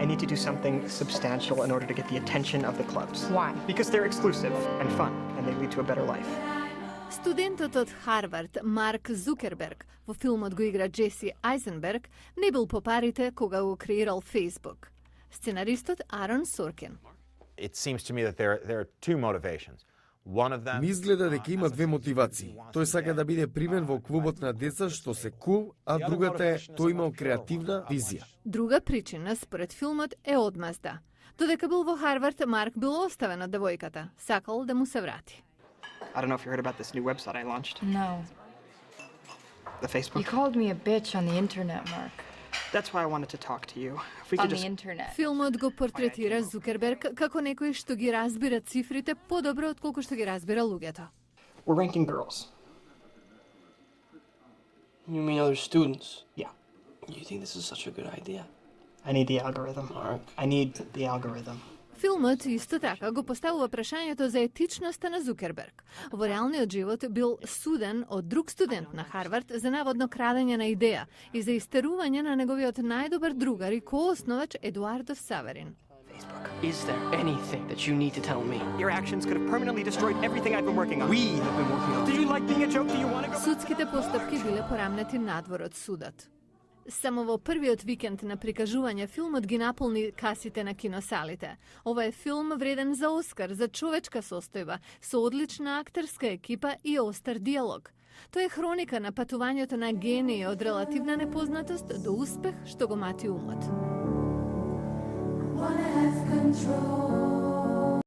I need to do something substantial in order to get the attention of the clubs. Why? Because they're exclusive and fun, and they lead to a better life. Студентот од Харвард, Марк Зукерберг, во филмот го игра Джеси Айзенберг, не бил по парите кога го креирал Facebook. Сценаристот Арон Соркин. It seems to me that there are two motivations. One of them Ми изгледа дека има две мотивации. Тој сака да биде примен во клубот на деца што се кул, а другата е тој имал креативна визија. Друга причина според филмот е одмазда. Додека бил во Харвард, Марк бил оставен од девојката, сакал да му се врати. I don't know if you heard about this new website I launched. No. The Facebook. You called me a bitch on the internet, Mark. That's why I wanted to talk to you. If we On could the just... internet. Филмот го портретира Зукерберг како некој што ги разбира цифрите подобро отколку што ги разбира луѓето. We're ranking girls. You mean other students? Yeah. You think this is such a good idea? I need the algorithm. Mark. I need the algorithm. Филмот исто така го поставува прашањето за етичноста на Зукерберг. Во реалниот живот бил суден од друг студент на Харвард за наводно крадење на идеја и за истерување на неговиот најдобар другар и коосновач Едуардо Саверин. Facebook. Is there anything that you need to tell me? Your actions could have permanently destroyed everything I've been working on. We have been working on. Did you like being a joke? Do you want to go? Судските постапки биле порамнати надвор од судот. Само во првиот викенд на прикажување филмот ги наполни касите на киносалите. Ова е филм вреден за Оскар, за човечка состојба, со одлична актерска екипа и остар диалог. Тоа е хроника на патувањето на гении од релативна непознатост до успех што го мати умот. Wanna have control.